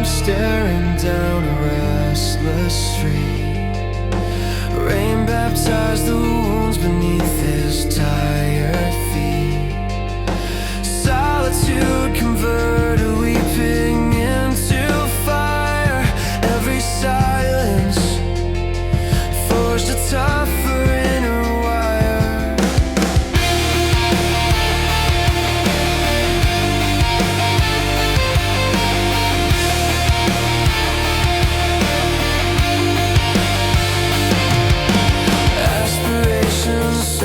Staring down a restless street. Rain baptized the wounds beneath his tired feet. Solitude converted weeping into fire. Every silence forged a tougher inner wire.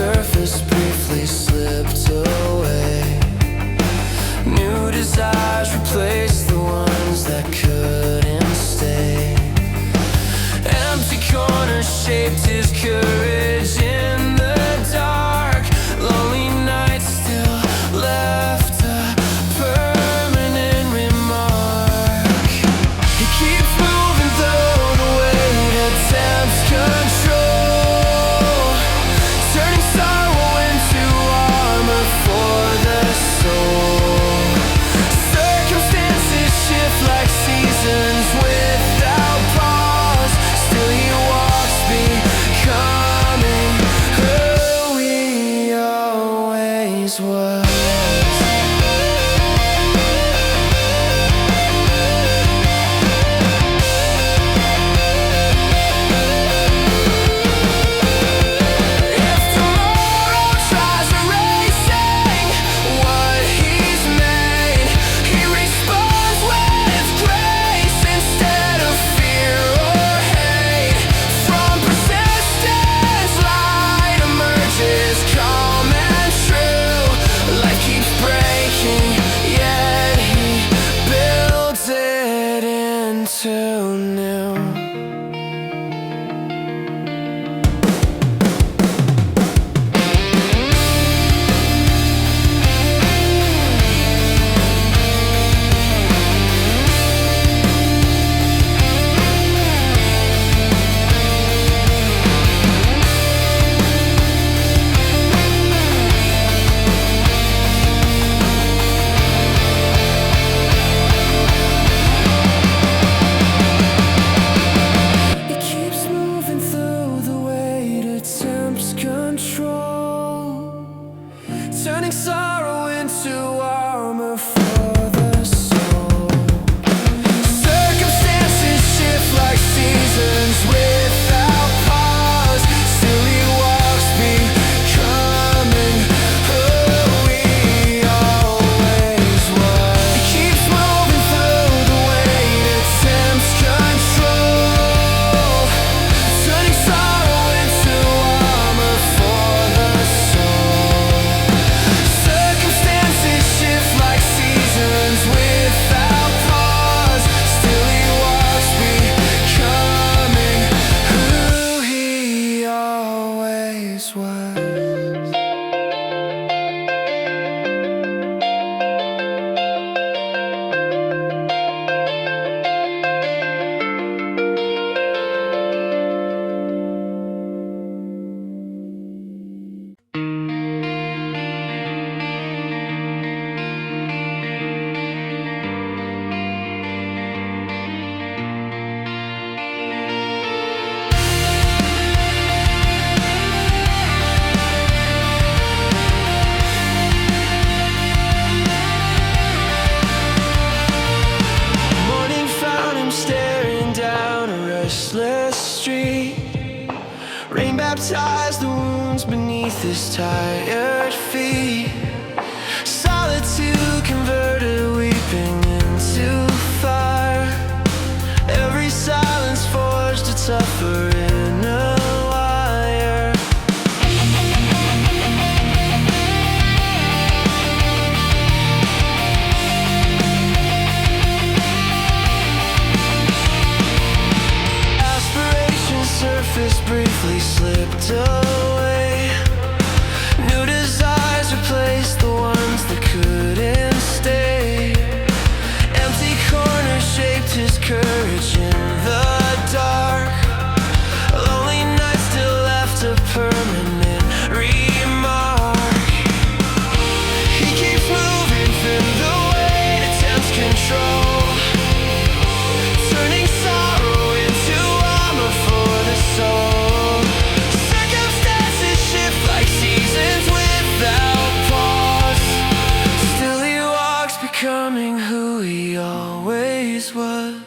Surface briefly slipped away. New desires replaced the ones that couldn't stay. Empty corners shaped his courage in the dark. Lonely nights still left a permanent remark. He keeps moving though the weight attempts control. Turning sorrow into armor for the soul. Circumstances shift like seasons without pause. Still he walks becoming who he always was. He keeps moving through the weight attempts control. Turning sorrow into armor for the soul. Circumstances shift like seasons without pause. Still he walks becoming who he always was. Morning found him staring down a restless street. Rain baptized the wounds beneath his tired feet. Solitude converted weeping into fire. Every silence forged a tougher inner wire. Aspirations surface surface briefly slipped away. New desires replaced the ones that couldn't stay. Empty corners shaped his courage in the dark. Lonely nights still left a permanent remark. He keeps moving through the weight, attempts control, turning sorrow into armor for the soul. Circumstances shift like seasons without pause. Still he walks, becoming who he always was.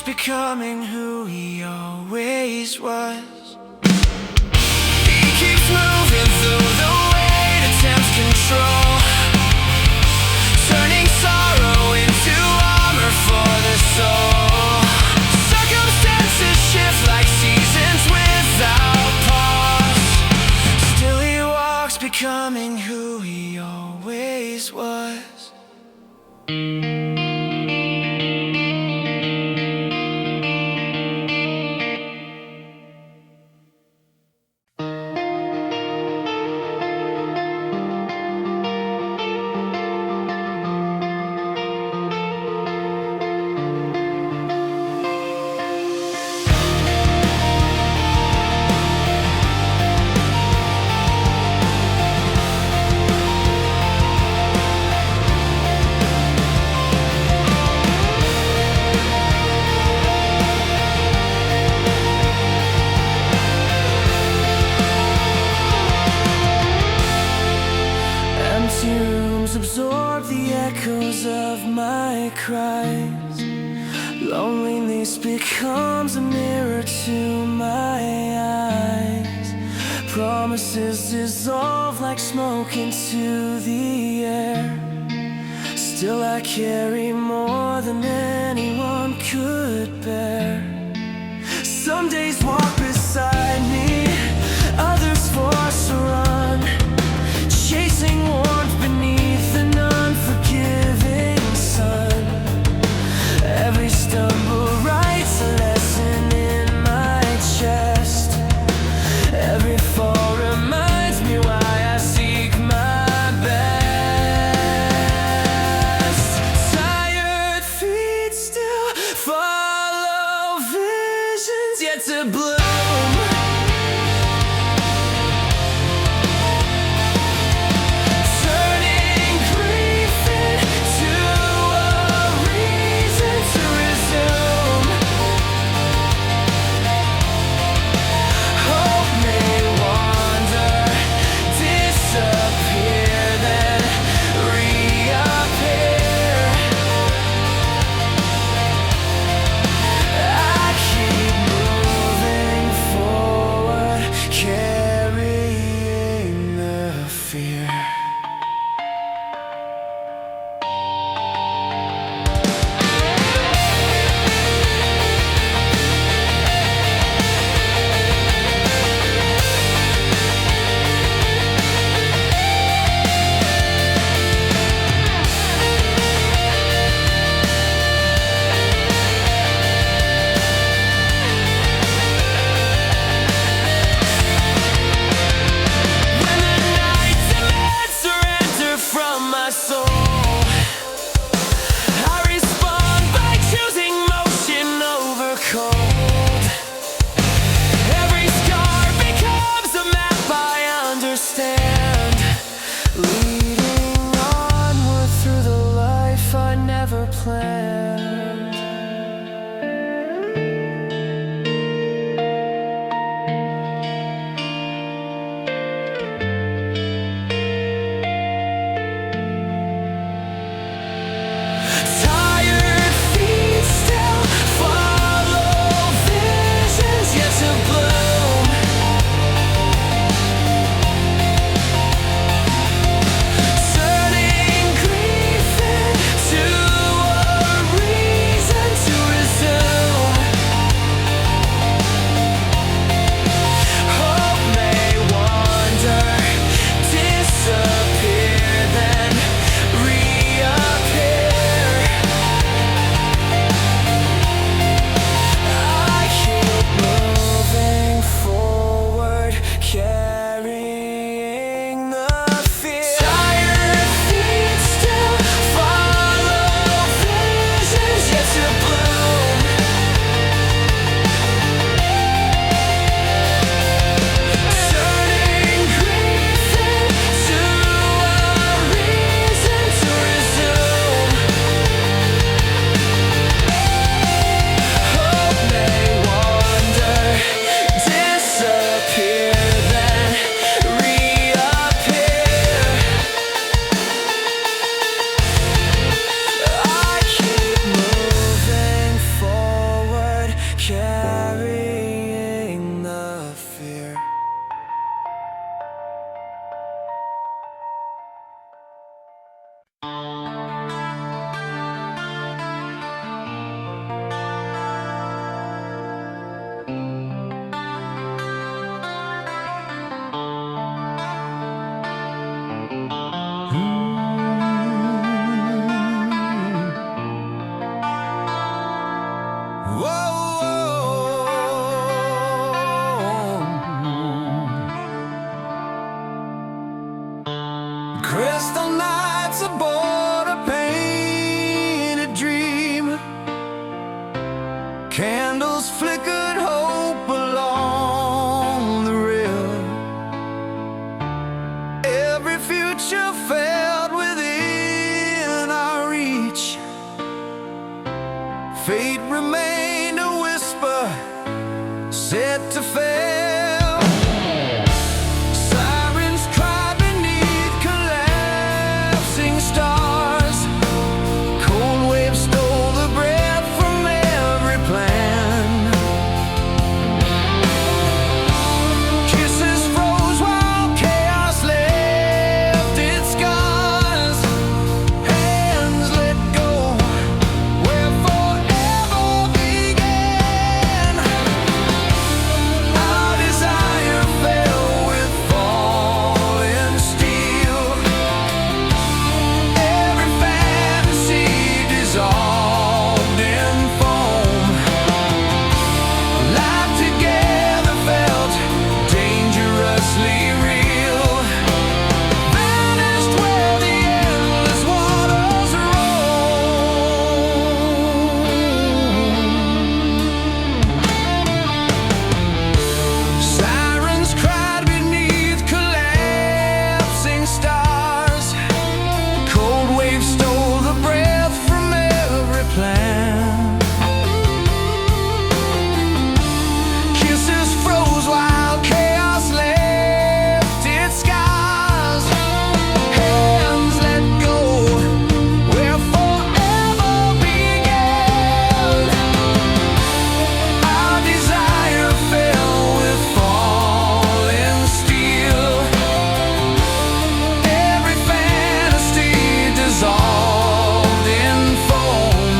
Becoming who he always was. He keeps moving through the weight, attempts control, turning sorrow into armor for the soul. Circumstances shift like seasons without pause. Still he walks, becoming who he always was. Absorb the echoes of my cries. Loneliness becomes a mirror to my eyes. Promises dissolve like smoke into the air. Still I carry more than anyone could bear. Some days walk beside me, others force a run, chasing warmth beneath an unforgiving sun. Every stumble writes a lesson in my chest. Every fall reminds me why I seek my best. Tired feet still follow visions yet to bloom. Moving set to fail. Sirens cry beneath collapsing stars. Cold waves stole the breath from every plan. Kisses froze while chaos left its scars. Hands let go where forever began. Our desire fell with falling steel. Every fantasy dissolved in foam. Life together felt dangerously real. Vanished where the endless waters roam. Sirens cried beneath collapsing stars. Cold waves stole the breath from every plan. Kisses froze while chaos left its scars. Hands let go where forever began. Our desire fell with falling steel. Every fantasy dissolved in foam.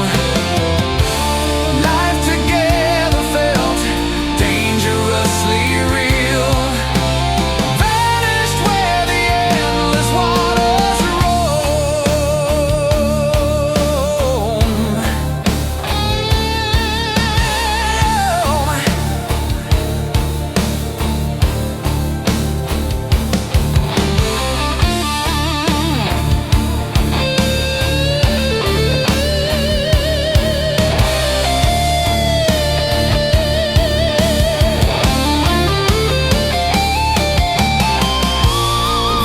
Life together felt dangerously real. Vanished where the endless waters roam.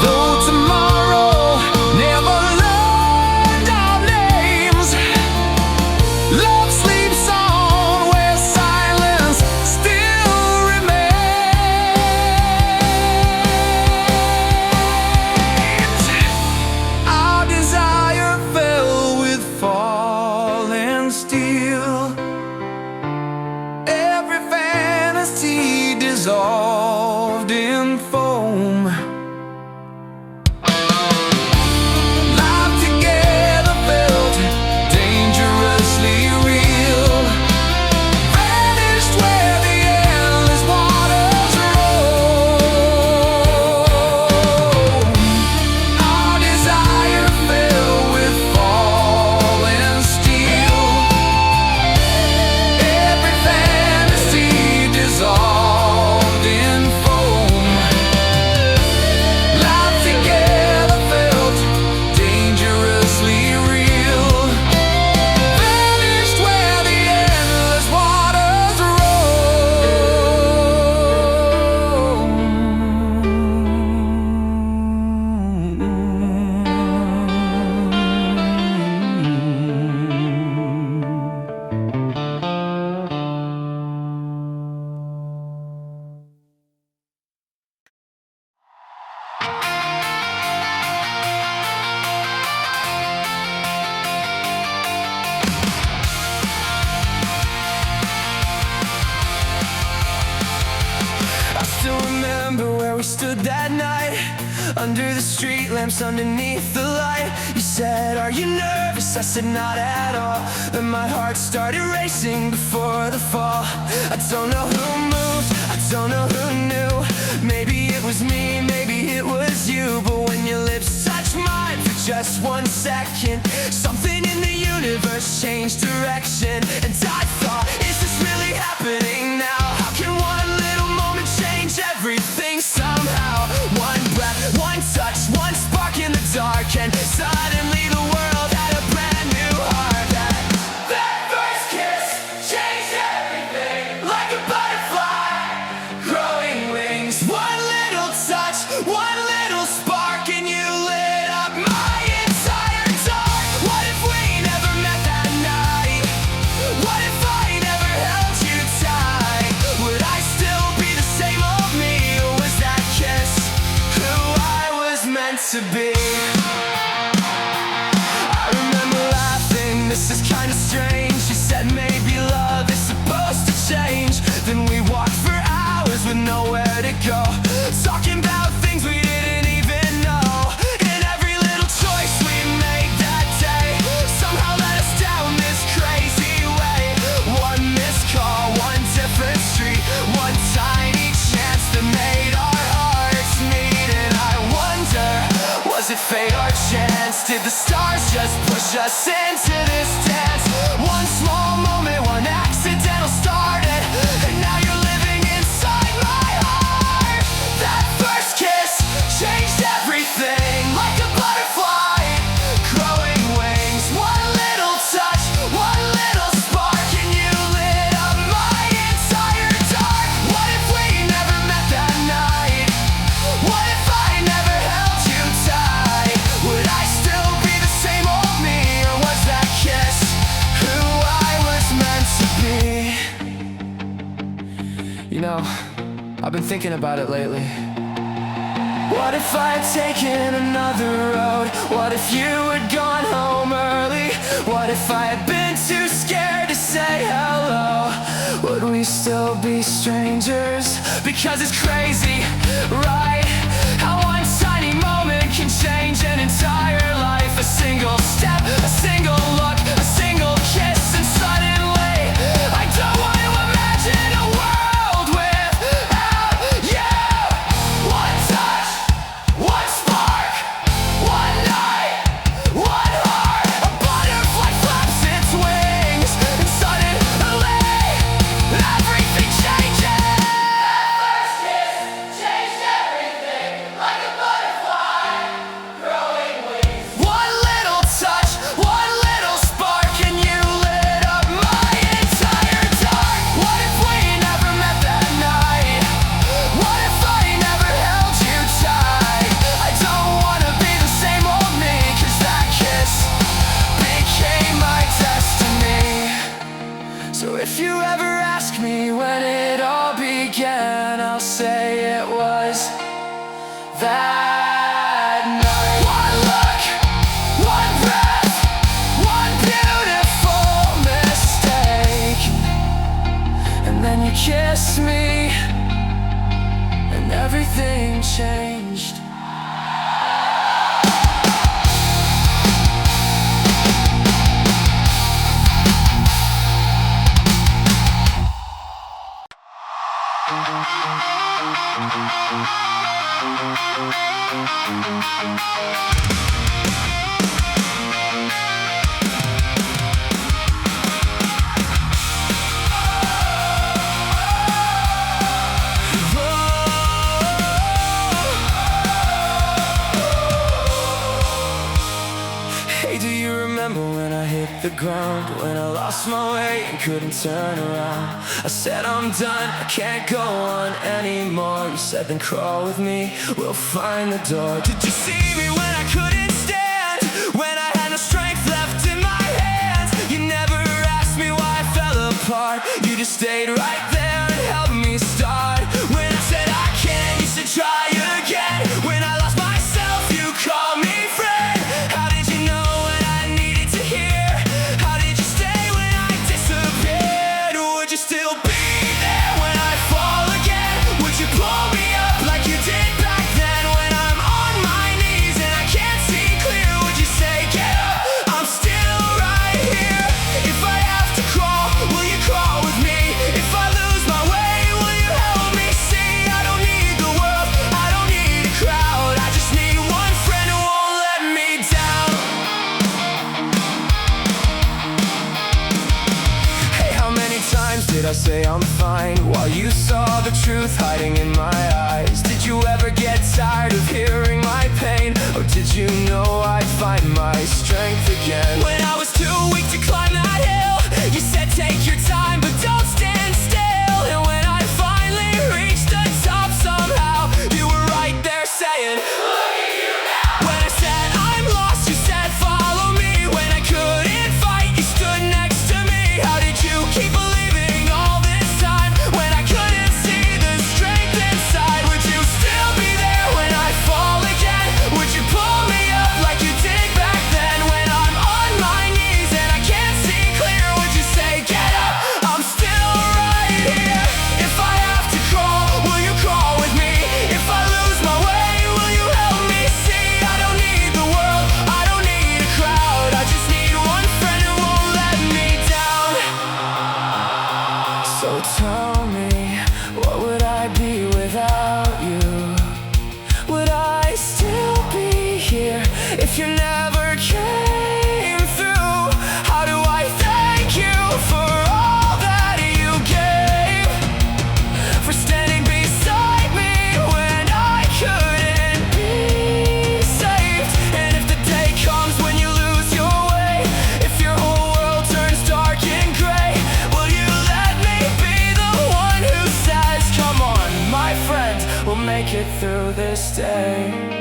Though tomorrow never learned our names, love sleeps on where silence still remains. Our desire fell with falling steel. Every fantasy dissolved in foam. Life together felt dangerously real. Vanished where the endless waters roam. Our desire fell with falling steel. Every fantasy dissolved in foam. Life together felt dangerously real. Vanished where the endless waters I still remember where we stood that night, under the street lamps, underneath the light. You said, "Are you nervous?" I said, "Not at all." Then my heart started racing before the fall. I don't know who moved, I don't know who knew. Maybe it was me, maybe it was you. But when your lips touched mine for just 1 second, something in the universe changed direction. And I thought, is this really happening now? How can one little moment change everything somehow? One breath, one touch, one spark in the dark, and suddenly the world had a brand new heart. That first kiss changed everything, like a butterfly growing wings. One little touch, one little spark, and you lit up my entire dark. What if we never met that night? What if to be. I remember laughing, this is kinda strange. She said maybe love is supposed to change. Then we walked for hours with nowhere to go, talking about things we didn't even know. And every little choice we made that day somehow led us down this crazy way. One missed call, one different street, one tiny chance that made our hearts meet. And I wonder, was it fate or chance? Did the stars just push us into this dance? One small moment, one accidental started, and now you're living inside my heart. That first kiss changed everything, like a butterfly growing wings. One little touch, one little spark, and you lit up my entire dark. What if we never met that night? What if I never held you tight? Would I still be the same old me, or was that kiss who I was meant to be? You know, I've been thinking about it lately. What if I had taken another road? What if you had gone home early? What if I had been too scared to say hello? Would we still be strangers? Because it's crazy, right? How one tiny moment can change an entire life. A single step, a single look, a single kiss, and suddenly I don't want to imagine a world without you. One touch, one spark, one night, one heart. A butterfly flaps its wings, and suddenly everything changes. That first kiss changed everything, like a butterfly growing wings. One little touch, one little spark, and you lit up my entire dark. What if we never met that night? What if I never held you tight? I don't wanna be the same old me, 'cause that kiss became my destiny. So if you ever ask me when it all began, I'll say it was that night. One look, one breath, one beautiful mistake, and then you kissed me, and everything changed. Hey, do you remember when I hit the ground? When I lost my way and couldn't turn around? I said I'm done, I can't go on anymore. You said then crawl with me, we'll find the door. Did you see me when I couldn't stand? When I had no strength left in my hands? You never asked me why I fell apart. You just stayed right there and helped me start. When I said I can't, you said try again. When I lost myself, you called me friend. How did you know when I needed to hear? How did you stay when I disappeared? Would you still be there when I fall again? Would you pull me up like you did back then? When I'm on my knees and I can't see clear, would you say get up? I'm still right here. If I have to crawl, will you crawl with me? If I lose my way, will you help me see? I don't need the world, I don't need a crowd. I just need one friend who won't let me down. Hey, how many times did I say I'm fine while you saw the truth hiding in my eyes? Did you ever get tired of hearing my pain? Or did you know I'd find my strength again? When I was too weak to climb that hill, you said take your time but don't stand still. And when I finally reached the top somehow, you were right there saying look at you now. When I said I'm lost, you said follow me. When I couldn't fight, you stood next to me. How did you keep believing all this time when I couldn't see the strength inside? Would you still be there when I fall again? Would you pull make it through this day.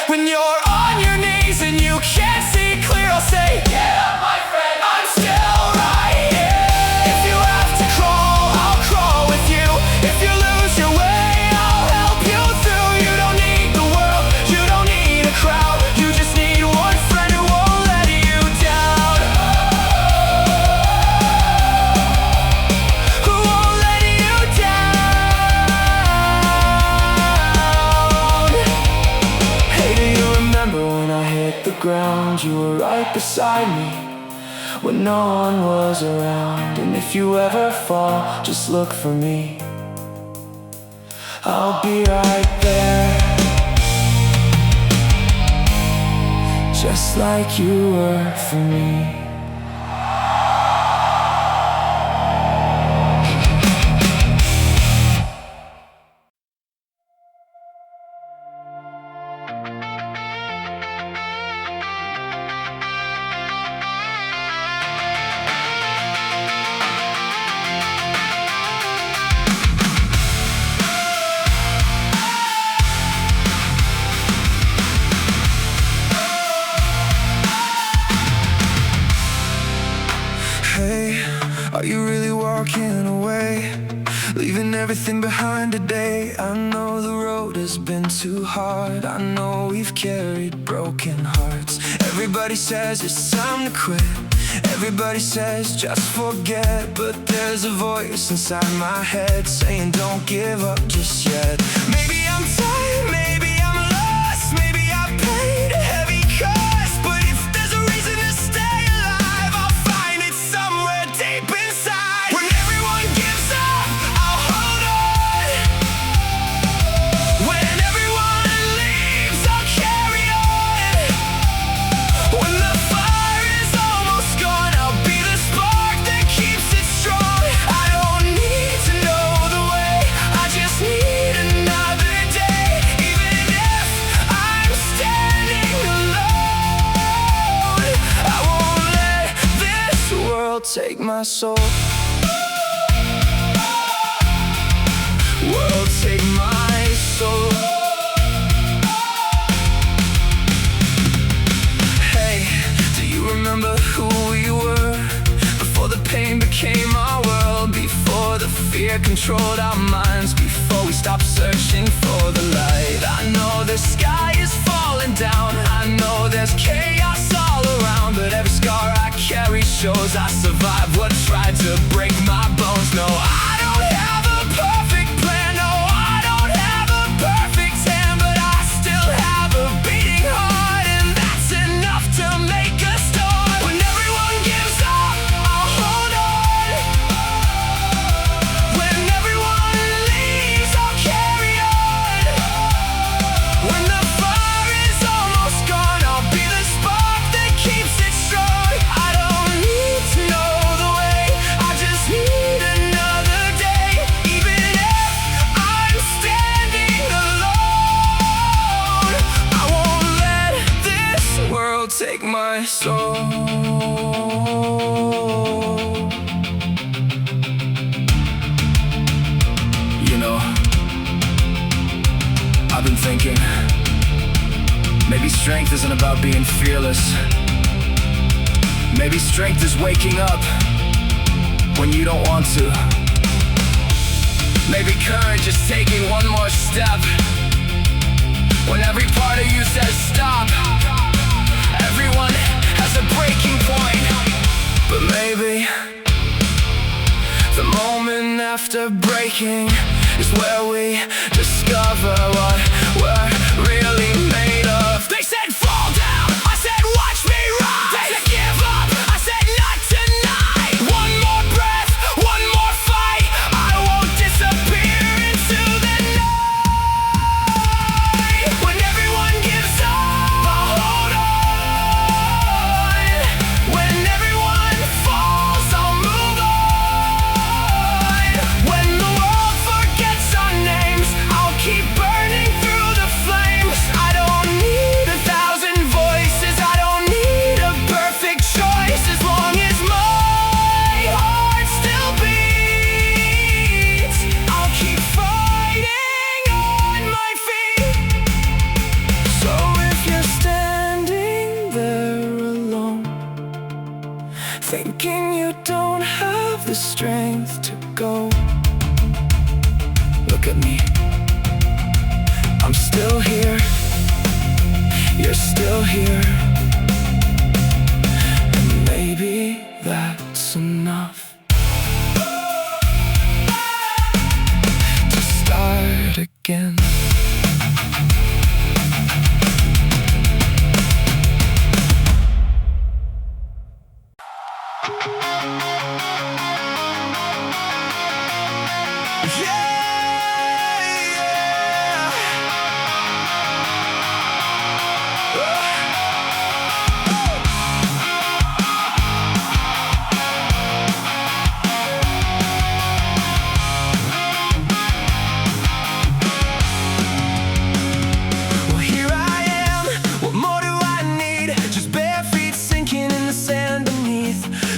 When you're on your knees and you can't see clear, I'll say, get up my friend, I'm still right here. If you have to crawl, I'll crawl with you. If you lose your way, I'll help you through. You don't need the world, you don't need a crowd. You just need one friend who won't let you down. Who won't let you down. Hey, do you remember when I hit the ground? You were right beside me when no one was around. And if you ever fall, just look for me. I'll be right there, just like you were for me. Hey, are you really walking away, leaving everything behind today? I know the road has been too hard. I know we've carried broken hearts. Everybody says it's time to quit. Everybody says just forget. But there's a voice inside my head saying don't give up just yet. Maybe I'm tired, maybe I'm lost, maybe I paid a heavy cost. But if there's a reason to stay alive, I'll find it somewhere deep inside. When everyone gives up, I'll hold on. When everyone leaves, I'll carry on. When the fire is almost gone, I'll be the spark that keeps it strong. I don't need to know the way, I just need another day. Even if I'm standing alone, I won't let this world take my soul. World, take my soul. Hey, do you remember who we were before the pain became our world? Before the fear controlled our minds, before we stopped searching for the light. I know the sky is falling down, I know there's chaos all around, but every scar I carry shows I survived what tried to break my bones. No, I don't have a perfect plan, no, I don't have a perfect hand, but I still have a beating heart, and that's enough to make a start. When everyone gives up, I'll hold on. When everyone leaves, I'll carry on. When the fire is almost gone, I'll be the spark that keeps it strong. I don't need to know the way, I just need another day. Even if I'm standing alone, I won't let this world take my soul. You know, I've been thinking, maybe strength isn't about being fearless. Maybe strength is waking up when you don't want to. Maybe courage is taking one more step when every part of you says stop. Everyone has a breaking point, but maybe the moment after breaking is where we discover what we're really made of. They said fall down, I said watch me rise. They said give up, I said not tonight. thinking you don't have the strength to go. Look at me, I'm still here, you're still here, and maybe that's enough to start again.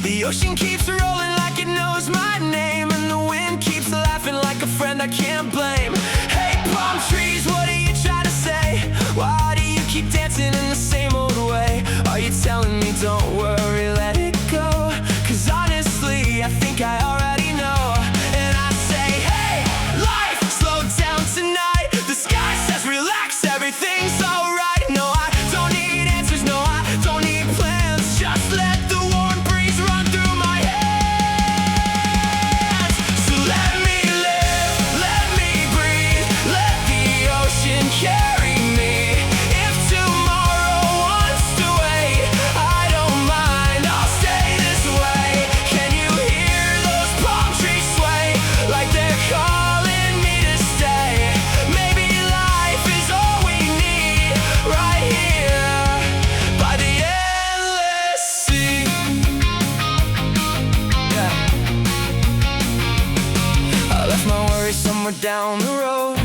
The ocean keeps rolling like it knows my name, and the wind keeps laughing like a friend I can't blame. Hey, palm trees, what are you trying to say? Why do you keep dancing in the same old way? Are you telling me don't worry, let it go? 'Cause honestly, I think I already know. And I say, hey, life, slow down tonight. The sky says relax, everything's alright. No, I don't need answers, no, I don't need plans. Just let the warm breeze run through my hands. So let me live, let me breathe, let the ocean carry me. If tomorrow wants to wait, I don't mind, I'll stay this way. Can you hear those palm trees sway like they're calling me to stay? Maybe life is all we need right here by the endless sea. Yeah. I left my worries somewhere down the road.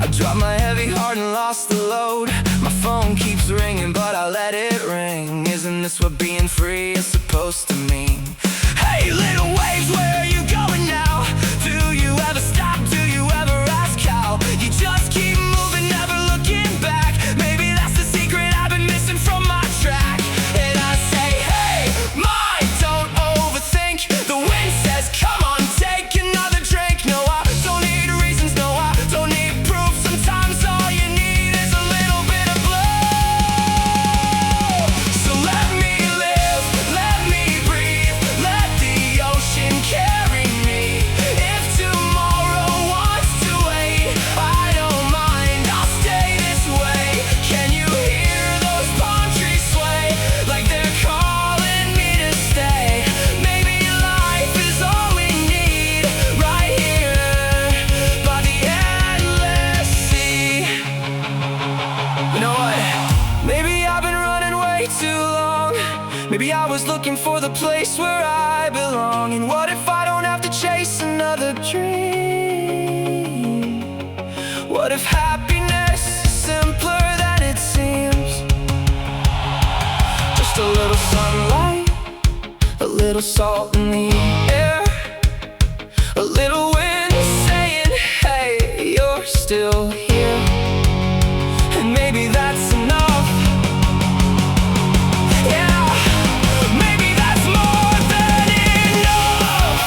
I dropped my heavy heart and lost the load. My phone keeps ringing, but I let it ring. Isn't this what being free is supposed to mean? Hey, little waves, where are you going now? Do you ever stop? Do you ever ask how? You just keep moving, never looking back. Maybe that's the secret I've been missing from my track. And I say, hey, mind, don't overthink. The wind says, come on, take another drink. No, I don't need reasons, no, I don't need proof. Sometimes all you need is a little bit of blue. So let me live, let me breathe, let the ocean carry me. If tomorrow wants to wait, I don't mind, I'll stay this way. Can you hear those palm trees sway like they're calling me to stay? Maybe life is all we need right here by the endless sea. You know what? Maybe I've been running way too long. Maybe I was looking for the place where I belong. And what if I don't have to chase another dream? What if happiness is simpler than it seems? Just a little sunlight, a little salt in the air, a little wind saying, hey, you're still here. And maybe that's enough. Yeah, maybe that's more than enough.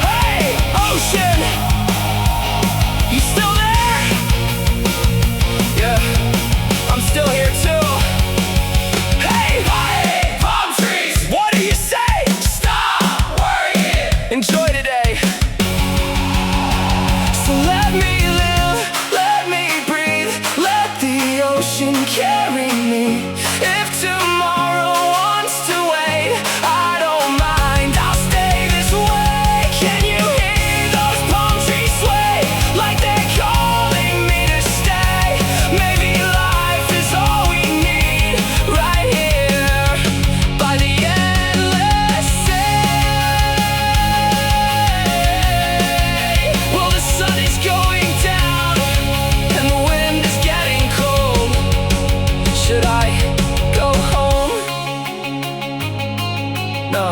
Hey, ocean, you still there? Yeah, I'm still here too. Hey, palm trees, what do you say? Stop worrying, enjoy today. So let me live, let me breathe, let the ocean carry me. If tomorrow wants to wait, I don't mind, I'll stay this way. Can you hear those palm trees sway like they're calling me to stay? Maybe life is all we need right here by the endless sea. Well, the sun is going down and the wind is getting cold. Should I go home? No.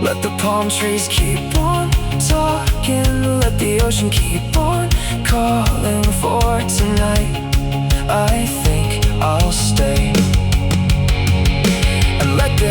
Let the palm trees keep on talking. Let the ocean keep on calling for tonight. I think I'll stay and let the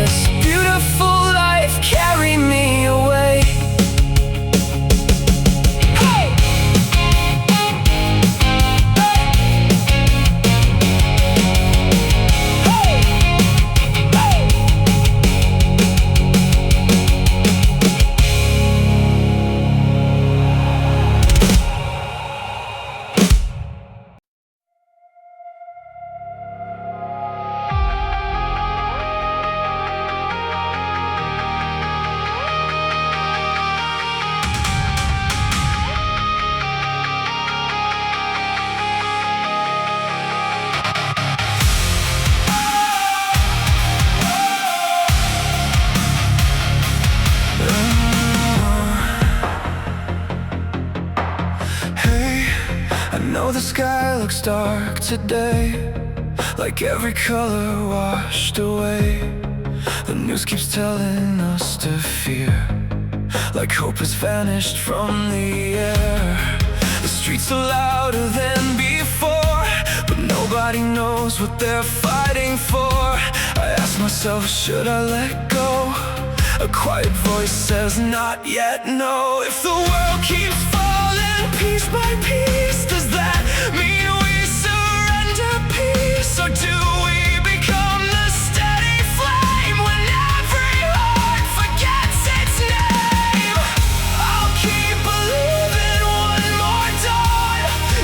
the sky looks dark today, like every color washed away. The news keeps telling us to fear, like hope has vanished from the air. The streets are louder than before, but nobody knows what they're fighting for. I ask myself, should I let go? A quiet voice says, not yet, no. If the world keeps falling piece by piece, does that mean we surrender peace? Or do we become the steady flame when every heart forgets its name? I'll keep believing one more dawn,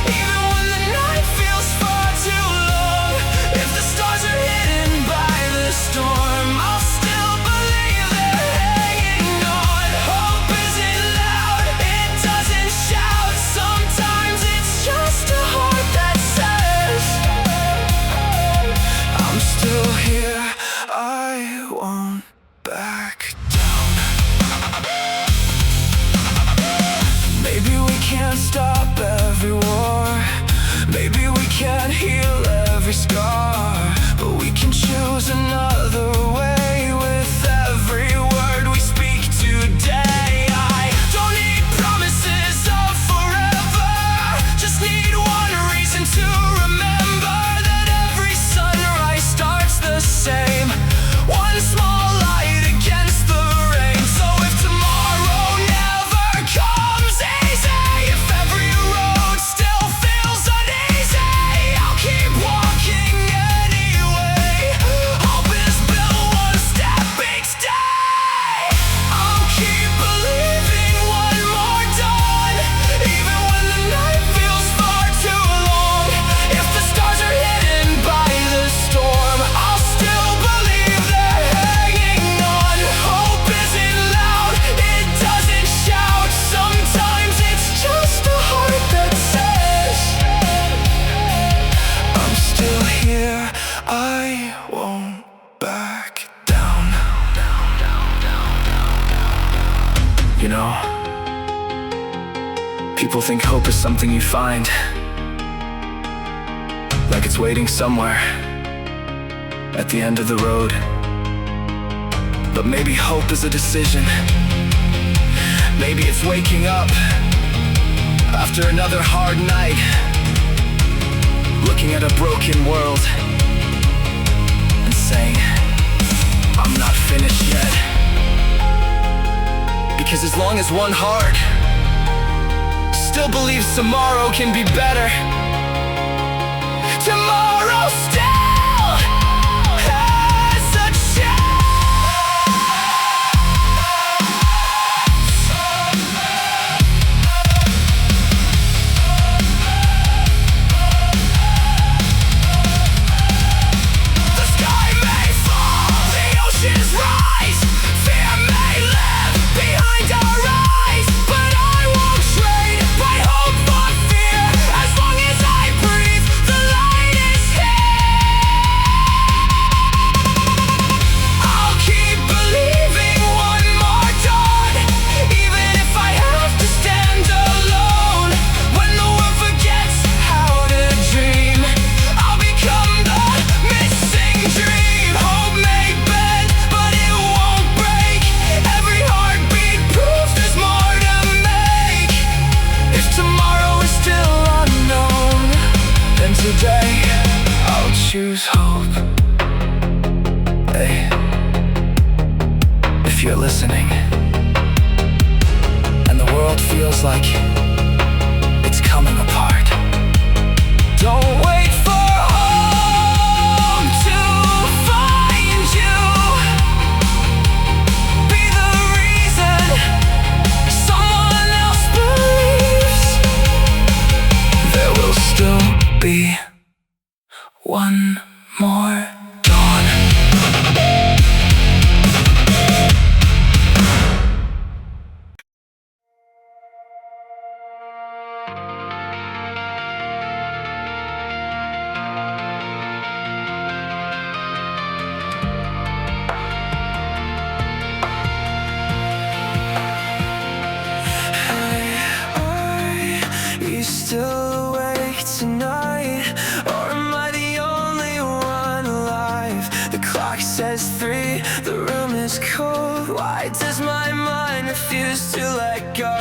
even when the night feels far too long. If the stars are hidden by the storm, I'll still believe they're hanging on. Hope isn't loud, it doesn't shout. Sometimes it's just a heart that says, I'm still here, I won't back down. Maybe we can't stop every war, maybe we can't heal every scar, but we can choose another way with every word we speak today. I don't need promises of forever, just need one reason to remember that every sunrise starts the same, one small light against the rain. So if tomorrow never comes easy, if every road still feels uneasy, I'll keep walking anyway. Hope is built one step each day. I'll keep believing one more dawn, even when the night feels far too long. If the stars are hidden by the storm, I'll still believe they're hanging on. Hope isn't loud, it doesn't shout. Sometimes it's just a heart that says, I'm still here, I won't back down. You know, people think hope is something you find, like it's waiting somewhere at the end of the road. But maybe hope is a decision. Maybe it's waking up after another hard night, looking at a broken world and saying, I'm not finished yet. Because as long as one heart still believes tomorrow can be better, tomorrow still has a The sky may fall, the oceans rise, fear may live behind our eyes, but I won't trade my hope for fear. As long as I breathe, the light is here. I'll keep believing one more dawn, even if I have to stand alone. When the world forgets how to dream, I'll become the missing dream. Hope may bend, but it won't break. Every heartbeat proves there's more to make. If tomorrow is still unknown, then today I'll choose hope. Hey, if you're listening, and the world feels like it's coming apart, don't wait for home to find you. Be the reason someone else believes there will still be one more dawn. says 3, the room is cold. Why does my mind refuse to let go?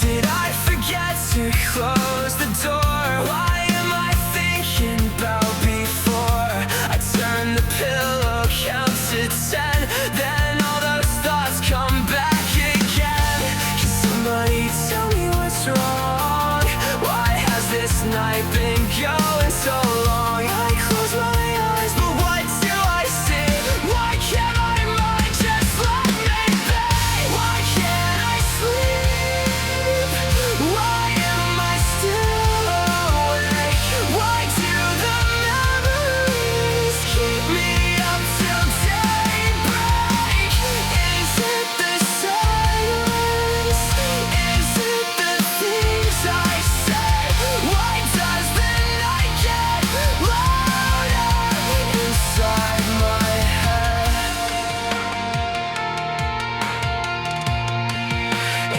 Did I forget to close the door? Why am I thinking about before? I turn the pillow, count to 10, then all those thoughts come back again. Can somebody tell me what's wrong? Why has this night been going so long? I close my eyes, but what do I see? Why can't my mind just let me be? Why can't I sleep? Why am I still awake? Why do the memories keep me up till daybreak? Is it the silence? Is it the things I say? Why does the night get louder inside my head?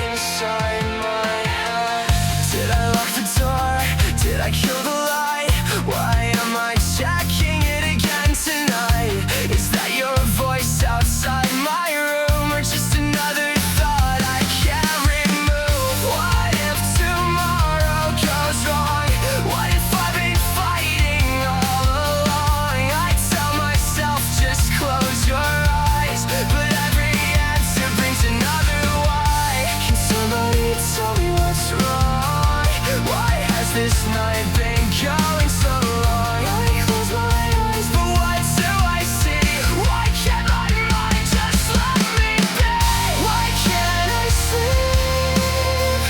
Inside my head. Did I lock the door? Did I kill the light? Why am I checking it again tonight? Is that your voice outside my room, or just another thought I can't remove? What if tomorrow goes wrong? What if I've been fighting all along? I tell myself just close your eyes, but every answer brings another why. Can somebody tell me what's wrong? Why has this night been going so long? I close my eyes, but what do I see? Why can't my mind just let me be? Why can't I sleep?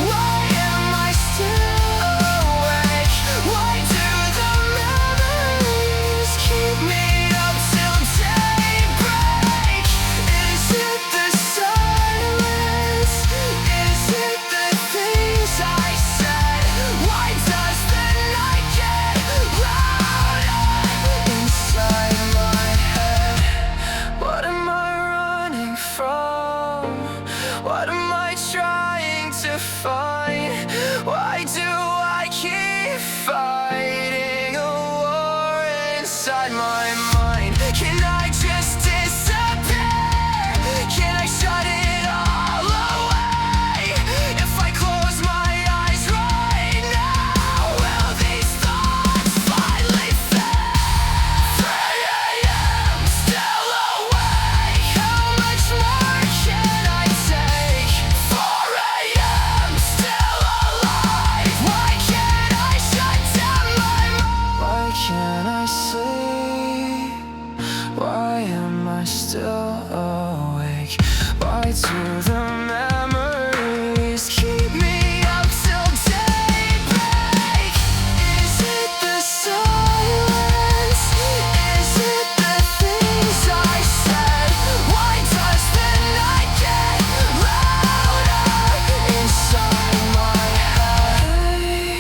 Why am I still awake? Why do the memories keep me up till daybreak? Is it the silence? Is it the things I said? Why does the night get louder inside my head? What am I running from? What am I trying to find? Why do I keep fighting a war inside my mind? Can I just disappear? Can I shut it all away? If I close my eyes right now, will these thoughts finally fade? 3 a.m. still awake. How much more can I take? 4 a.m. still alive. Why can't I shut down my mind? Why can't I sleep? Why am I still awake? Why do the memories keep me up till daybreak? Is it the silence? Is it the things I said? Why does the night get louder inside my head? Hey,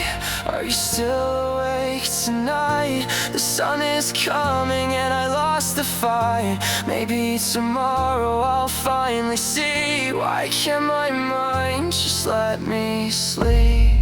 are you still awake tonight? The sun is coming and I lost the fight. Maybe tomorrow I'll finally see. Why can't my mind just let me sleep?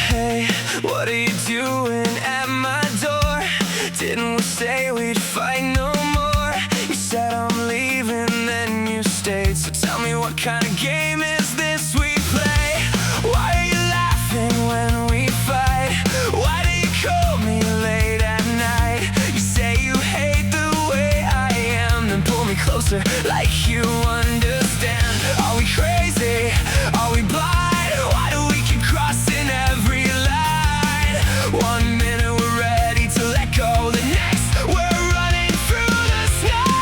Hey, what are you doing at my door? Didn't we say we'd fight no more? You said I'm leaving, then you stayed. So tell me, what kind of game is this we play? Why are you laughing when we fight? Why do you call me late at night? You say you hate the way I am, then pull me closer like you understand. Are we crazy? Are we blind? Why do we keep crossing every line? 1 minute we're ready to let go, the next we're running through the snow.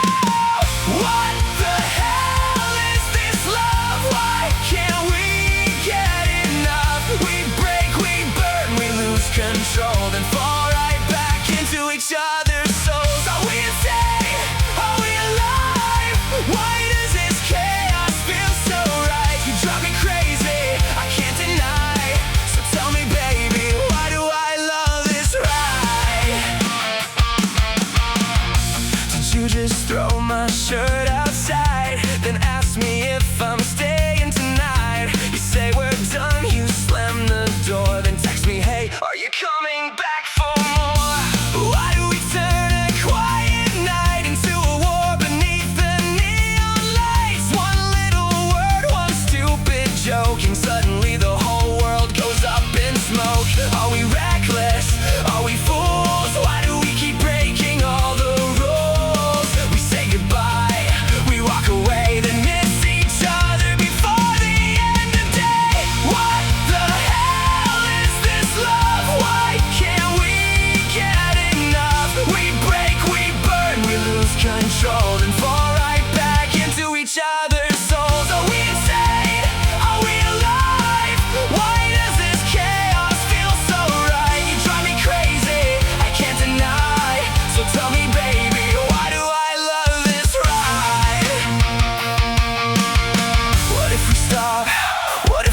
What the hell is this love? Why can't we get enough? We break, we burn, we lose control, then fall right back into each other's souls. Are we insane? Are we alive? Why does this chaos feel so right?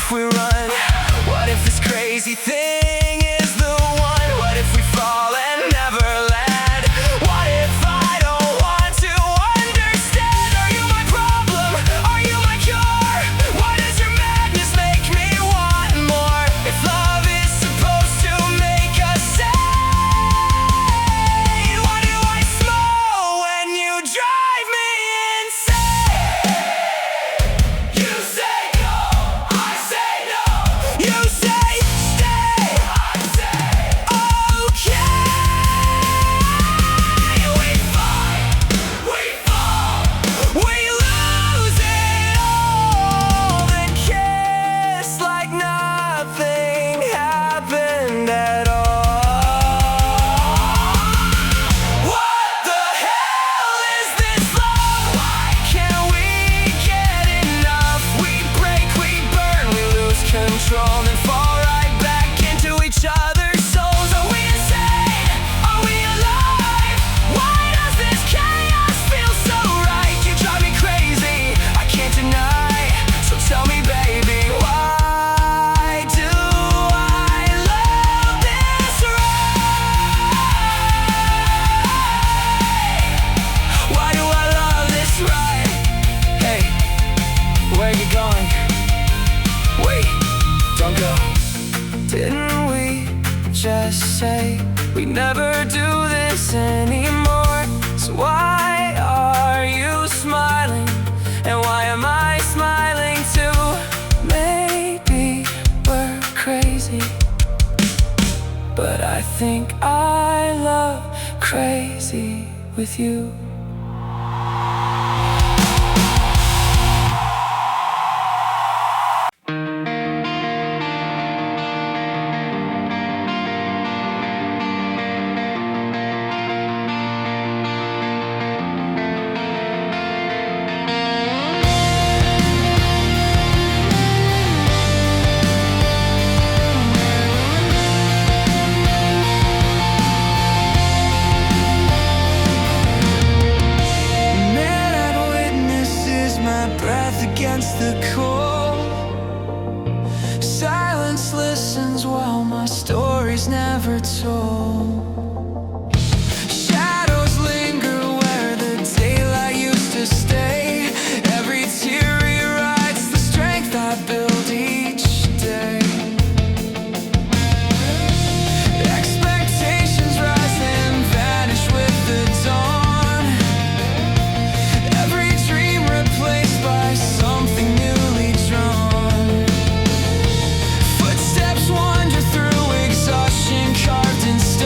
if we run? What if this crazy thing is the one? What if we fall and never land? What if I don't want to understand? Are you my problem? Are you my cure? Why does your madness make me want more? If love is supposed to make us sane, why do I smile when you drive me insane? You say go, I say no. You say stay, I say okay. We fight, we fall, we lose it all, then kiss like nothing happened at all. What the hell is this love? Why can't we get enough? We break, we burn, we lose control, then fall right back into each other's souls. Are we insane? Are we alive? Why does this chaos feel so right? You drive me crazy, I can't deny. So tell me, baby, why do I love this right? Why do I love this right? Hey, where you going? Wait, don't go. Didn't we just say we never do this anymore? So why are you smiling? And why am I smiling too? Maybe we're crazy, but I think I love crazy with you. Man, witnesses my breath against the cold. Silence listens while my story's never told. Shadows linger where the daylight used to stay. Every tear rewrites the strength I build each day. Expectations rise and vanish with the dawn. Every dream replaced by something newly drawn. Footsteps wander through exhaustion carved in stone.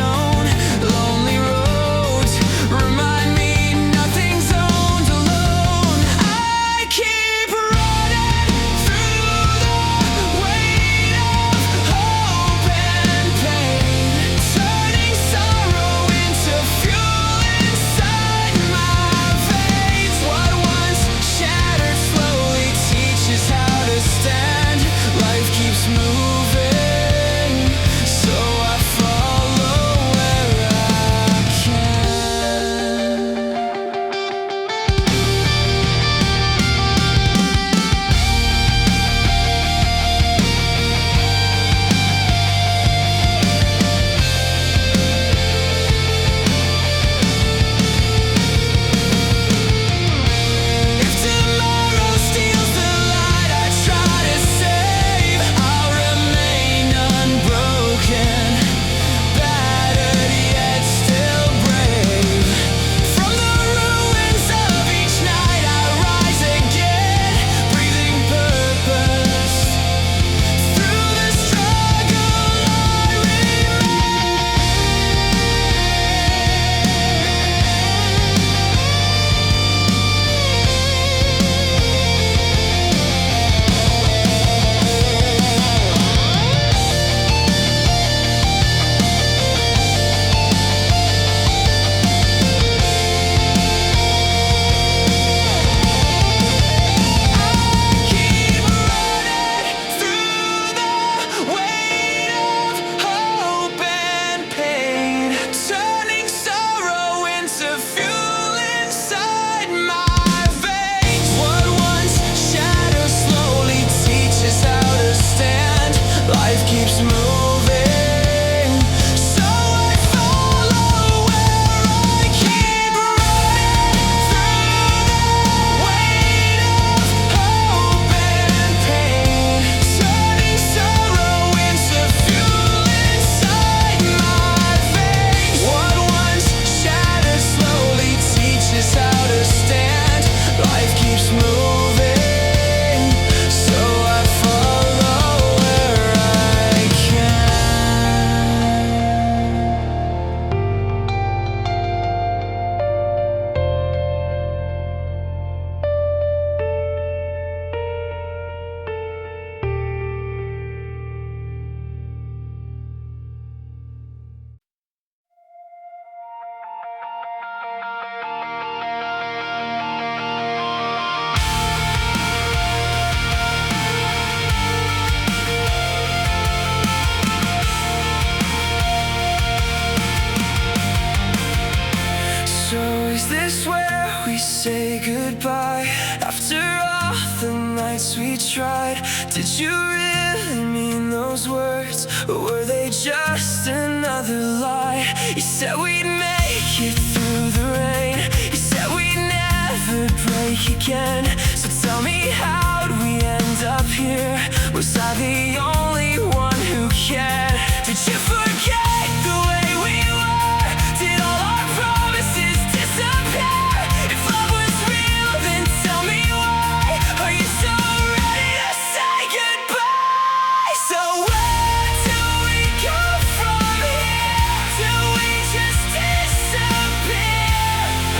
you really mean those words, or were they just another lie? You said we'd make it through the rain, you said we'd never break again. So tell me, how'd we end up here? Was I the only one who cared? Did you forget the way we were? Did all our promises disappear? If love was real, then tell me why. Are you so ready to say goodbye? So where do we go from here? Do we just disappear?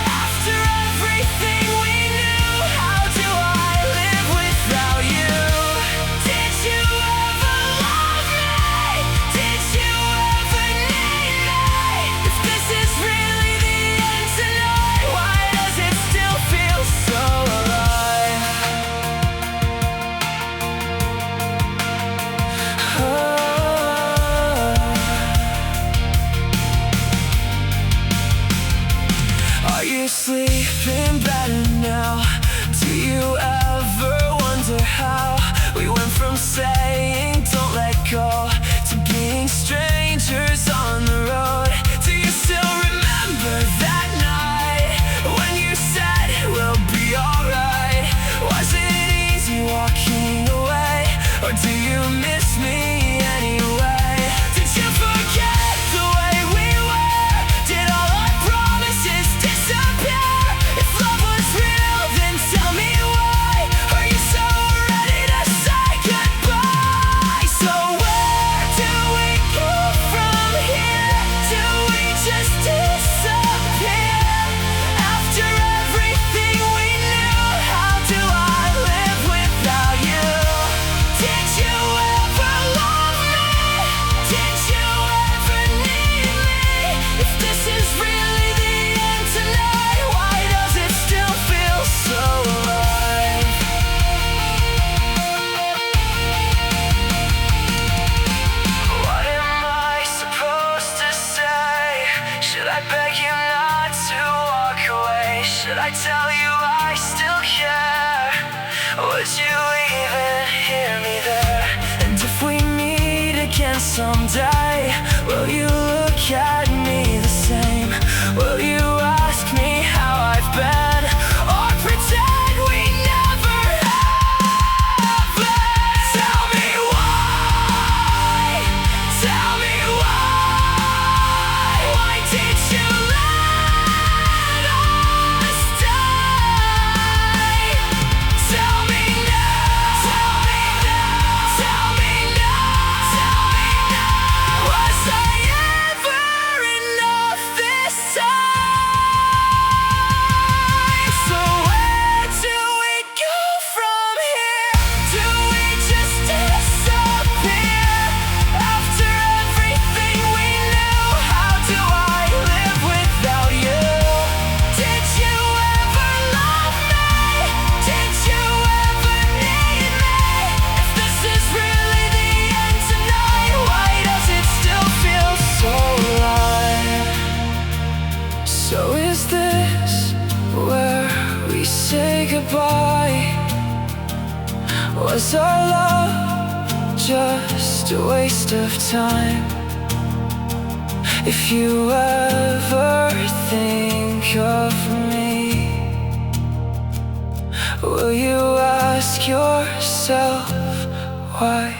After everything we knew, how do I live without you? Did you ever love me? Did you ever need me? If this is really the end tonight, why does it still feel so alive? Are you sleeping better now? Do you ever wonder how we went from saying don't let go to being strangers on the road? Do you still remember that night when you said we'll be alright? Was it easy walking away, or do you miss me anyway? Did you forget the way we were? Did all our promises disappear? If love was real, then tell me why. Are you so ready to say goodbye? So where do we go from here? Do we just disappear? After everything we knew, how do I live without you? Did you ever love me? Did you ever need me? If this is really the end tonight, why does it still feel so alive? What am I supposed to say? Should I beg you not to walk away? Should I tell you I still care? Would you even hear me there? And if we meet again someday, will you look at me the same? Will you ask me how I've been, or pretend we never have been? Tell me why. Tell me why. Why did you let us die? Tell me now. Tell me now. Tell me now. Tell me now. Was I ever enough this time? So where do we go from here? Do we just disappear? After everything we knew, how do I live without you? Did you ever love me? Did you ever need me? If this is really the end tonight, why does it still feel so alive? So is this where we say goodbye? Was our love just a waste of time? If you ever think of me, will you ask yourself why?